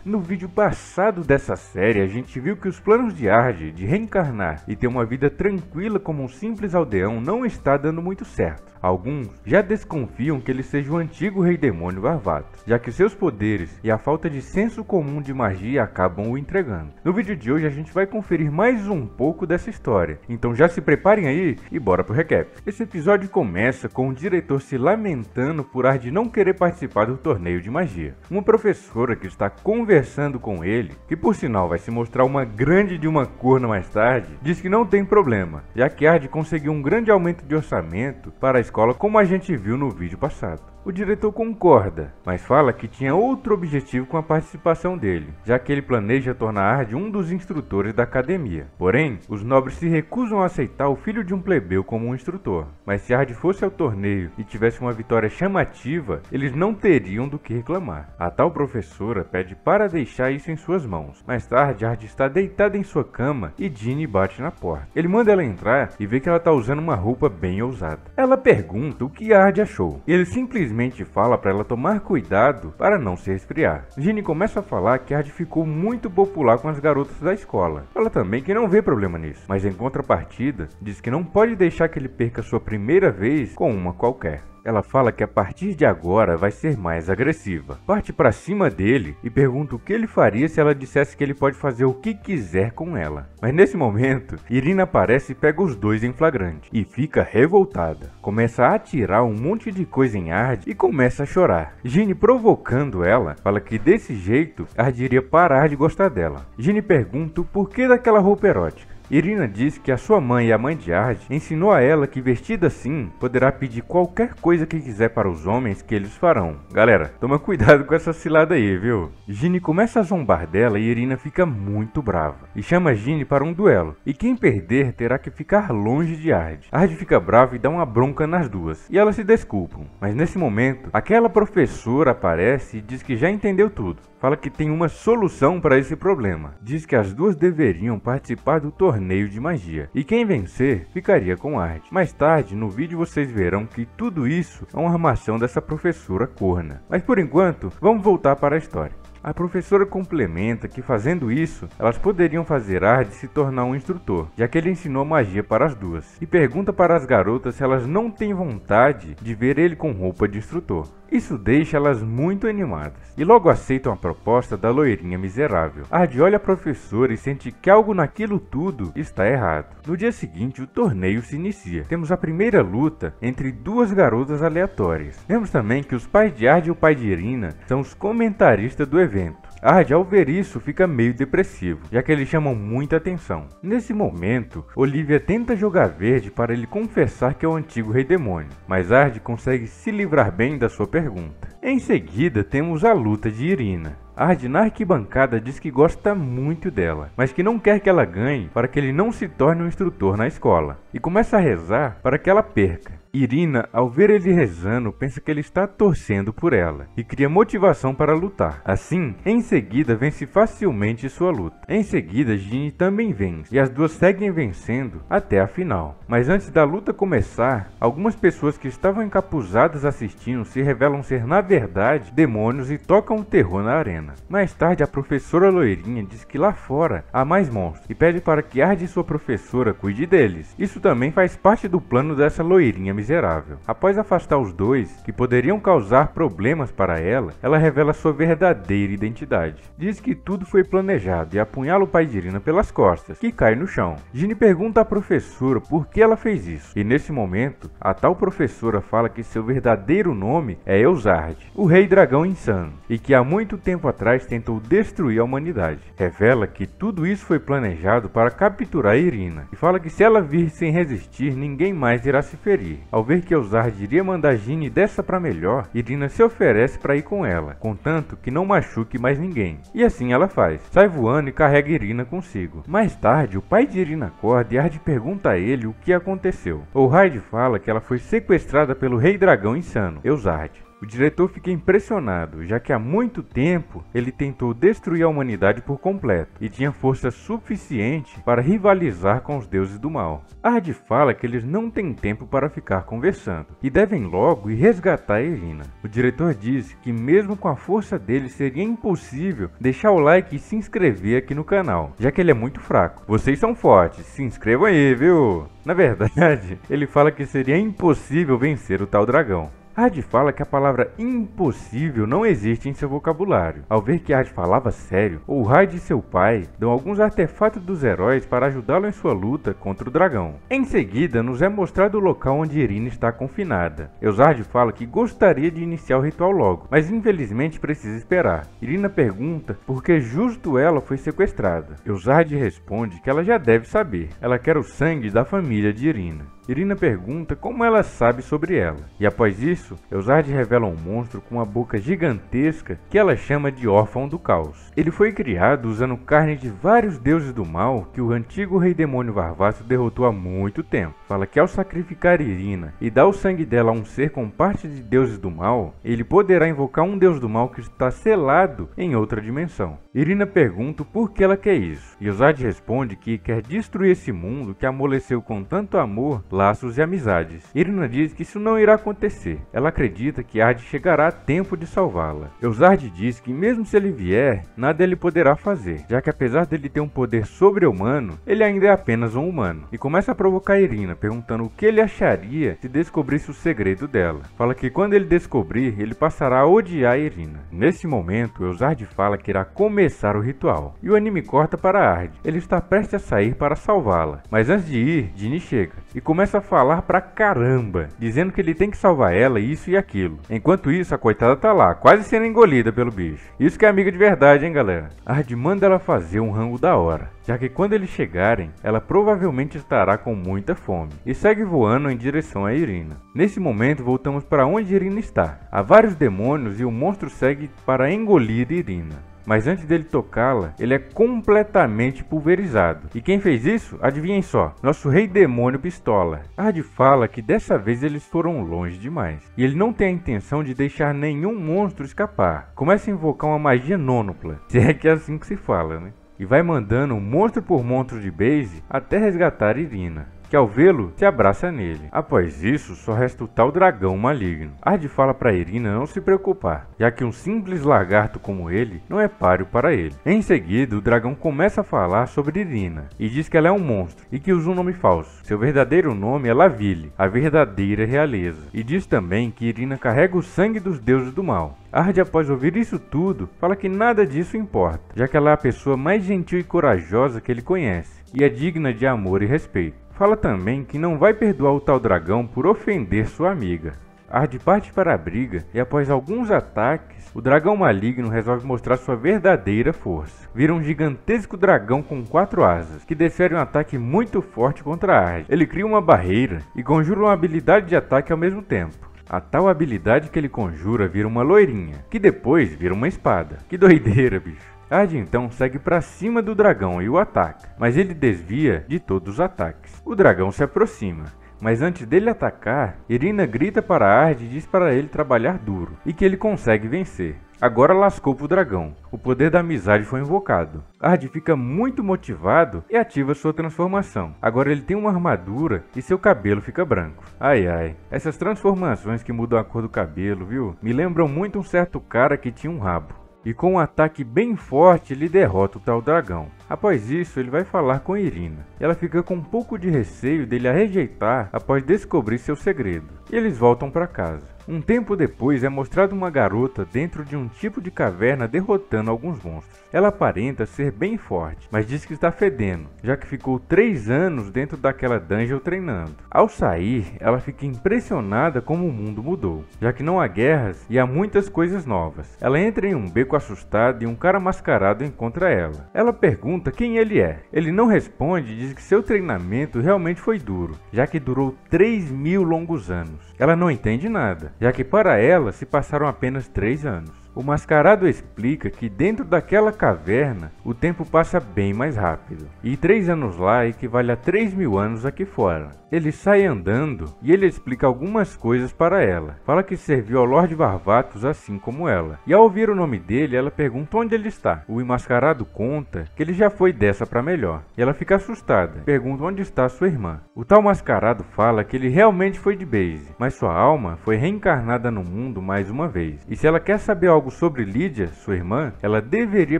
No vídeo passado dessa série, a gente viu que os planos de Ard de reencarnar e ter uma vida tranquila como um simples aldeão não está dando muito certo. Alguns já desconfiam que ele seja o antigo rei demônio Varvatos, já que seus poderes e a falta de senso comum de magia acabam o entregando. No vídeo de hoje a gente vai conferir mais um pouco dessa história, então já se preparem aí e bora pro recap. Esse episódio começa com o diretor se lamentando por Ard não querer participar do torneio de magia. Uma professora que está conversando com ele, que por sinal vai se mostrar uma grande de uma corna mais tarde, diz que não tem problema, já que Ard conseguiu um grande aumento de orçamento para a escola como a gente viu no vídeo passado. O diretor concorda, mas fala que tinha outro objetivo com a participação dele, já que ele planeja tornar Ard um dos instrutores da academia. Porém, os nobres se recusam a aceitar o filho de um plebeu como um instrutor. Mas se Ard fosse ao torneio e tivesse uma vitória chamativa, eles não teriam do que reclamar. A tal professora pede para deixar isso em suas mãos. Mais tarde, Ard está deitada em sua cama e Ginny bate na porta. Ele manda ela entrar e vê que ela está usando uma roupa bem ousada. Ela pergunta o que Ard achou. E ele simplesmente fala para ela tomar cuidado para não se resfriar. Ginny começa a falar que Ard ficou muito popular com as garotas da escola. Fala também que não vê problema nisso, mas em contrapartida, diz que não pode deixar que ele perca sua primeira vez com uma qualquer. Ela fala que a partir de agora vai ser mais agressiva. Parte pra cima dele e pergunta o que ele faria se ela dissesse que ele pode fazer o que quiser com ela. Mas nesse momento, Irina aparece e pega os dois em flagrante e fica revoltada. Começa a atirar um monte de coisa em Ard e começa a chorar. Ginny, provocando ela, fala que desse jeito Ard iria parar de gostar dela. Ginny pergunta o porquê daquela roupa erótica. Irina diz que a sua mãe e a mãe de Ard ensinou a ela que vestida assim poderá pedir qualquer coisa que quiser para os homens que eles farão. Galera, toma cuidado com essa cilada aí, viu? Ginny começa a zombar dela e Irina fica muito brava e chama Ginny para um duelo. E quem perder terá que ficar longe de Ard. Ard fica brava e dá uma bronca nas duas e elas se desculpam. Mas nesse momento, aquela professora aparece e diz que já entendeu tudo. Fala que tem uma solução para esse problema. Diz que as duas deveriam participar do torneio de magia e quem vencer ficaria com Ard. Mais tarde no vídeo vocês verão que tudo isso é uma armação dessa professora corna. Mas por enquanto, vamos voltar para a história. A professora complementa que fazendo isso, elas poderiam fazer Ard se tornar um instrutor, já que ele ensinou magia para as duas, e pergunta para as garotas se elas não têm vontade de ver ele com roupa de instrutor. Isso deixa elas muito animadas, e logo aceitam a proposta da loirinha miserável. Ard olha a professora e sente que algo naquilo tudo está errado. No dia seguinte, o torneio se inicia. Temos a primeira luta entre duas garotas aleatórias. Vemos também que os pais de Ard e o pai de Irina são os comentaristas do evento. Ard, ao ver isso, fica meio depressivo, já que eles chamam muita atenção. Nesse momento, Olivia tenta jogar verde para ele confessar que é o antigo rei demônio, mas Ard consegue se livrar bem da sua pergunta. Em seguida, temos a luta de Irina. Ard na arquibancada diz que gosta muito dela, mas que não quer que ela ganhe para que ele não se torne um instrutor na escola, e começa a rezar para que ela perca. Irina, ao ver ele rezando, pensa que ele está torcendo por ela e cria motivação para lutar. Assim, em seguida, vence facilmente sua luta. Em seguida, Ginny também vence e as duas seguem vencendo até a final. Mas antes da luta começar, algumas pessoas que estavam encapuzadas assistindo se revelam ser na verdade demônios e tocam o terror na arena. Mais tarde, a professora loirinha diz que lá fora há mais monstros e pede para que Ard e sua professora cuide deles. Isso também faz parte do plano dessa loirinha miserável. Após afastar os dois, que poderiam causar problemas para ela, ela revela sua verdadeira identidade. Diz que tudo foi planejado e apunhala o pai de Irina pelas costas, que cai no chão. Ginny pergunta à professora por que ela fez isso, e nesse momento, a tal professora fala que seu verdadeiro nome é Eusard, o rei dragão insano, e que há muito tempo atrás tentou destruir a humanidade. Revela que tudo isso foi planejado para capturar Irina, e fala que se ela vir sem resistir, ninguém mais irá se ferir. Ao ver que Eusard iria mandar Ginny dessa pra melhor, Irina se oferece para ir com ela, contanto que não machuque mais ninguém. E assim ela faz, sai voando e carrega Irina consigo. Mais tarde, o pai de Irina acorda e Ard pergunta a ele o que aconteceu. Ohaid fala que ela foi sequestrada pelo rei dragão insano, Eusard. O diretor fica impressionado, já que há muito tempo ele tentou destruir a humanidade por completo e tinha força suficiente para rivalizar com os deuses do mal. Ard fala que eles não têm tempo para ficar conversando e devem logo ir resgatar Irina. O diretor diz que mesmo com a força dele seria impossível deixar o like e se inscrever aqui no canal, já que ele é muito fraco. Vocês são fortes, se inscrevam aí, viu? Na verdade, ele fala que seria impossível vencer o tal dragão. Ard fala que a palavra impossível não existe em seu vocabulário. Ao ver que Ard falava sério, Olhar e seu pai dão alguns artefatos dos heróis para ajudá-lo em sua luta contra o dragão. Em seguida, nos é mostrado o local onde Irina está confinada. Eusard fala que gostaria de iniciar o ritual logo, mas infelizmente precisa esperar. Irina pergunta por que justo ela foi sequestrada. Eusard responde que ela já deve saber. Ela quer o sangue da família de Irina. Irina pergunta como ela sabe sobre ela, e após isso, Eusard revela um monstro com uma boca gigantesca que ela chama de Órfão do Caos. Ele foi criado usando carne de vários deuses do mal que o antigo rei demônio Varvasso derrotou há muito tempo. Fala que ao sacrificar Irina e dar o sangue dela a um ser com parte de deuses do mal, ele poderá invocar um deus do mal que está selado em outra dimensão. Irina pergunta por que ela quer isso, e Eusard responde que quer destruir esse mundo que amoleceu com tanto amor, laços e amizades. Irina diz que isso não irá acontecer. Ela acredita que Ard chegará a tempo de salvá-la. Eusard diz que mesmo se ele vier, nada ele poderá fazer, já que apesar dele ter um poder sobre-humano, ele ainda é apenas um humano. E começa a provocar Irina, perguntando o que ele acharia se descobrisse o segredo dela. Fala que quando ele descobrir, ele passará a odiar Irina. Nesse momento, Eusard fala que irá começar o ritual. E o anime corta para Ard. Ele está prestes a sair para salvá-la. Mas antes de ir, Ginny chega e começa a falar pra caramba, dizendo que ele tem que salvar ela, isso e aquilo. Enquanto isso, a coitada tá lá, quase sendo engolida pelo bicho. Isso que é amiga de verdade, hein, galera? Ard manda ela fazer um rango da hora, já que quando eles chegarem, ela provavelmente estará com muita fome, e segue voando em direção a Irina. Nesse momento, voltamos para onde Irina está. Há vários demônios e o monstro segue para engolir Irina. Mas antes dele tocá-la, ele é completamente pulverizado. E quem fez isso? Adivinhem só, nosso rei demônio Pistola. Ard fala que dessa vez eles foram longe demais, e ele não tem a intenção de deixar nenhum monstro escapar. Começa a invocar uma magia nônupla, se é que é assim que se fala, né? E vai mandando monstro por monstro de base até resgatar Irina, que ao vê-lo se abraça nele. Após isso, só resta o tal dragão maligno. Ard fala para Irina não se preocupar, já que um simples lagarto como ele não é páreo para ele. Em seguida, o dragão começa a falar sobre Irina e diz que ela é um monstro e que usa um nome falso. Seu verdadeiro nome é Laville, a verdadeira realeza. E diz também que Irina carrega o sangue dos deuses do mal. Ard, após ouvir isso tudo, fala que nada disso importa, já que ela é a pessoa mais gentil e corajosa que ele conhece e é digna de amor e respeito. Fala também que não vai perdoar o tal dragão por ofender sua amiga. Ard parte para a briga e após alguns ataques, o dragão maligno resolve mostrar sua verdadeira força. Vira um gigantesco dragão com 4 asas, que desfere um ataque muito forte contra Ard. Ele cria uma barreira e conjura uma habilidade de ataque ao mesmo tempo. A tal habilidade que ele conjura vira uma loirinha, que depois vira uma espada. Que doideira, bicho. Ard então segue para cima do dragão e o ataca, mas ele desvia de todos os ataques. O dragão se aproxima, mas antes dele atacar, Irina grita para Ard e diz para ele trabalhar duro e que ele consegue vencer. Agora lascou pro dragão. O poder da amizade foi invocado. Ard fica muito motivado e ativa sua transformação. Agora ele tem uma armadura e seu cabelo fica branco. Ai ai, essas transformações que mudam a cor do cabelo, viu? Me lembram muito um certo cara que tinha um rabo. E com um ataque bem forte ele derrota o tal dragão. Após isso, ele vai falar com Irina. Ela fica com um pouco de receio dele a rejeitar após descobrir seu segredo. E eles voltam para casa. Um tempo depois é mostrado uma garota dentro de um tipo de caverna derrotando alguns monstros. Ela aparenta ser bem forte, mas diz que está fedendo, já que ficou 3 anos dentro daquela dungeon treinando. Ao sair, ela fica impressionada como o mundo mudou, já que não há guerras e há muitas coisas novas. Ela entra em um beco assustada e um cara mascarado encontra ela. Ela pergunta quem ele é. Ele não responde e diz que seu treinamento realmente foi duro, já que durou 3.000 longos anos. Ela não entende nada, já que para ela se passaram apenas 3 anos. O mascarado explica que dentro daquela caverna o tempo passa bem mais rápido, e 3 anos lá equivale a 3.000 anos aqui fora. Ele sai andando e ele explica algumas coisas para ela. Fala que serviu ao Lord Varvatos assim como ela. E ao ouvir o nome dele, ela pergunta onde ele está. O enmascarado conta que ele já foi dessa para melhor. E ela fica assustada. Pergunta onde está sua irmã. O tal mascarado fala que ele realmente foi de base, mas sua alma foi reencarnada no mundo mais uma vez. E se ela quer saber algo sobre Lídia, sua irmã, ela deveria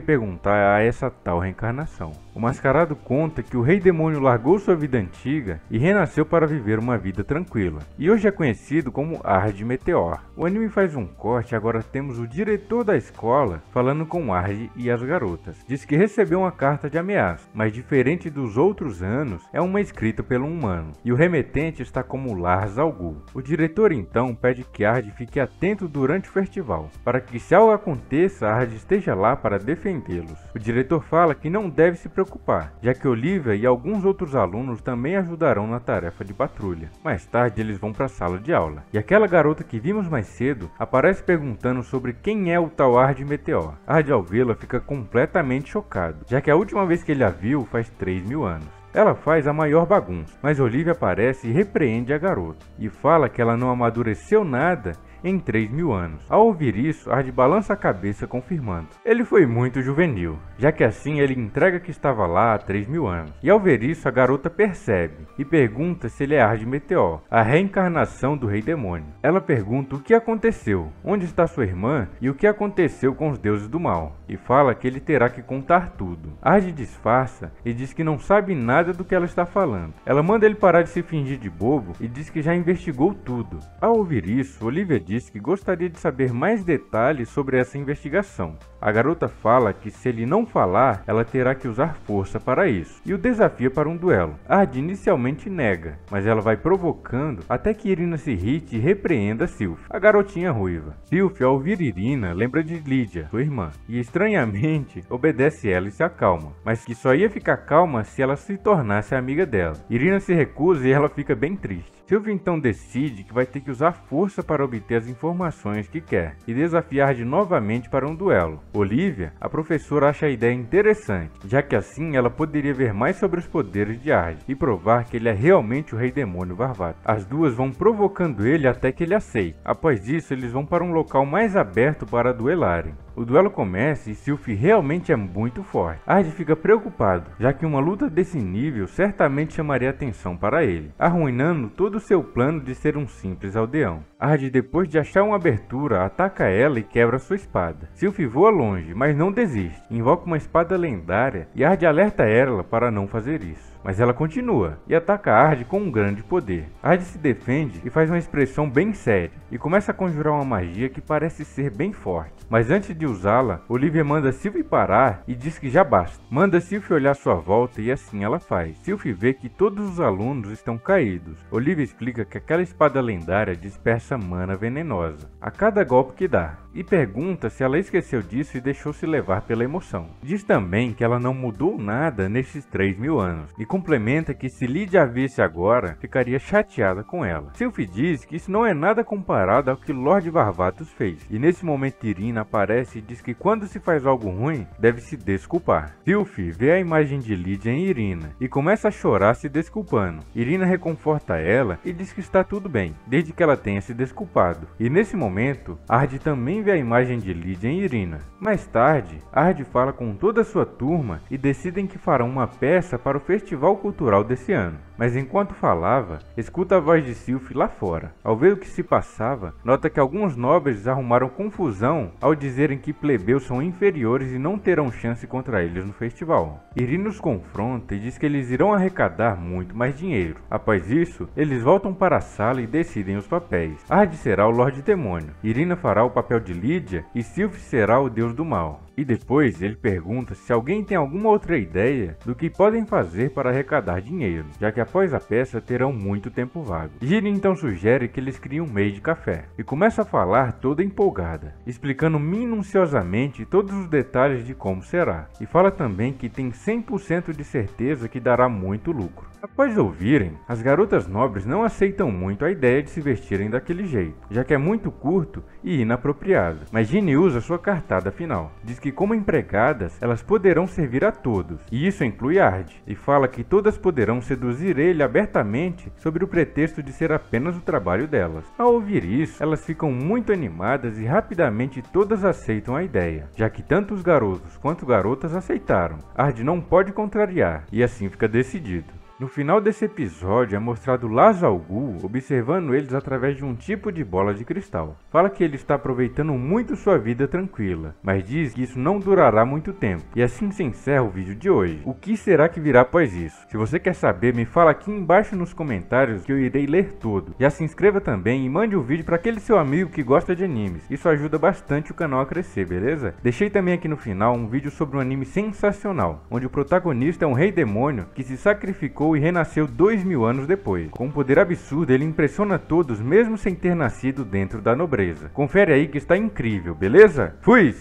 perguntar a essa tal reencarnação. O mascarado conta que o Rei Demônio largou sua vida antiga e renasceu para viver uma vida tranquila. E hoje é conhecido como Ard Meteor. O anime faz um corte e agora temos o diretor da escola falando com Ard e as garotas. Diz que recebeu uma carta de ameaça, mas diferente dos outros anos, é uma escrita pelo humano. E o remetente está como Lars Al Ghul. O diretor então pede que Ard fique atento durante o festival, para que se algo aconteça, Ard esteja lá para defendê-los. O diretor fala que não deve se preocupar, já que Olivia e alguns outros alunos também ajudarão na tarefa de patrulha. Mais tarde eles vão para a sala de aula, e aquela garota que vimos mais cedo aparece perguntando sobre quem é o tal Ard Meteor. Ard ao vê-la fica completamente chocado, já que a última vez que ele a viu faz 3.000 anos. Ela faz a maior bagunça, mas Olivia aparece e repreende a garota, e fala que ela não amadureceu nada em 3.000 anos. Ao ouvir isso, Ard balança a cabeça confirmando. Ele foi muito juvenil, já que assim ele entrega que estava lá há 3.000 anos. E ao ver isso, a garota percebe e pergunta se ele é Ard Meteor, a reencarnação do Rei Demônio. Ela pergunta o que aconteceu, onde está sua irmã e o que aconteceu com os deuses do mal, e fala que ele terá que contar tudo. Ard disfarça e diz que não sabe nada do que ela está falando. Ela manda ele parar de se fingir de bobo e diz que já investigou tudo. Ao ouvir isso, Olivia diz que gostaria de saber mais detalhes sobre essa investigação. A garota fala que se ele não falar, ela terá que usar força para isso, e o desafia para um duelo. Ard inicialmente nega, mas ela vai provocando até que Irina se irrite e repreenda Sylphie, a garotinha ruiva. Sylphie, ao ouvir Irina, lembra de Lídia, sua irmã, e estranhamente obedece ela e se acalma, mas que só ia ficar calma se ela se tornasse amiga dela. Irina se recusa e ela fica bem triste. Sylphie então decide que vai ter que usar força para obter as informações que quer e desafiar Ard novamente para um duelo. Olivia, a professora, acha a ideia interessante, já que assim ela poderia ver mais sobre os poderes de Ard e provar que ele é realmente o Rei Demônio Varvatos. As duas vão provocando ele até que ele aceite. Após isso, eles vão para um local mais aberto para duelarem. O duelo começa e Sylphie realmente é muito forte. Ard fica preocupado, já que uma luta desse nível certamente chamaria atenção para ele, arruinando todo o seu plano de ser um simples aldeão. Ard, depois de achar uma abertura, ataca ela e quebra sua espada. Sylphie voa longe, mas não desiste. Invoca uma espada lendária e Ard alerta ela para não fazer isso. Mas ela continua e ataca Ard com um grande poder. Ard se defende e faz uma expressão bem séria e começa a conjurar uma magia que parece ser bem forte. Mas antes de usá-la, Olivia manda Sylphie parar e diz que já basta. Manda Sylphie olhar sua volta e assim ela faz. Sylphie vê que todos os alunos estão caídos. Olivia explica que aquela espada lendária dispersa mana venenosa a cada golpe que dá e pergunta se ela esqueceu disso e deixou-se levar pela emoção. Diz também que ela não mudou nada nesses 3.000 anos e complementa que se Lídia a visse agora, ficaria chateada com ela. Sylphie diz que isso não é nada comparado ao que Lord Varvatos fez, e nesse momento Irina aparece e diz que quando se faz algo ruim, deve se desculpar. Sylphie vê a imagem de Lídia em Irina e começa a chorar se desculpando. Irina reconforta ela e diz que está tudo bem, desde que ela tenha se desculpado. E nesse momento, Ard também vê a imagem de Lídia em Irina. Mais tarde, Ard fala com toda a sua turma e decidem que farão uma peça para o festival cultural desse ano. Mas enquanto falava, escuta a voz de Sylphie lá fora. Ao ver o que se passava, nota que alguns nobres arrumaram confusão ao dizerem que plebeus são inferiores e não terão chance contra eles no festival. Irina os confronta e diz que eles irão arrecadar muito mais dinheiro. Após isso, eles voltam para a sala e decidem os papéis. Ard será o Lorde Demônio, Irina fará o papel de Lídia e Sylphie será o Deus do Mal. E depois ele pergunta se alguém tem alguma outra ideia do que podem fazer para arrecadar dinheiro, já que após a peça terão muito tempo vago. Gira então sugere que eles criem um mês de café e começa a falar toda empolgada, explicando minuciosamente todos os detalhes de como será. E fala também que tem 100% de certeza que dará muito lucro. Após ouvirem, as garotas nobres não aceitam muito a ideia de se vestirem daquele jeito, já que é muito curto e inapropriado. Mas Ginny usa sua cartada final. Diz que como empregadas, elas poderão servir a todos, e isso inclui Ard, e fala que todas poderão seduzir ele abertamente sob o pretexto de ser apenas o trabalho delas. Ao ouvir isso, elas ficam muito animadas e rapidamente todas aceitam a ideia, já que tanto os garotos quanto garotas aceitaram. Ard não pode contrariar, e assim fica decidido. No final desse episódio é mostrado Laz Al Ghul observando eles através de um tipo de bola de cristal. Fala que ele está aproveitando muito sua vida tranquila, mas diz que isso não durará muito tempo. E assim se encerra o vídeo de hoje. O que será que virá após isso? Se você quer saber, me fala aqui embaixo nos comentários que eu irei ler tudo. Já se inscreva também e mande o vídeo para aquele seu amigo que gosta de animes. Isso ajuda bastante o canal a crescer, beleza? Deixei também aqui no final um vídeo sobre um anime sensacional, onde o protagonista é um rei demônio que se sacrificou e renasceu 2000 anos depois. Com um poder absurdo, ele impressiona todos mesmo sem ter nascido dentro da nobreza. Confere aí que está incrível, beleza? Fui!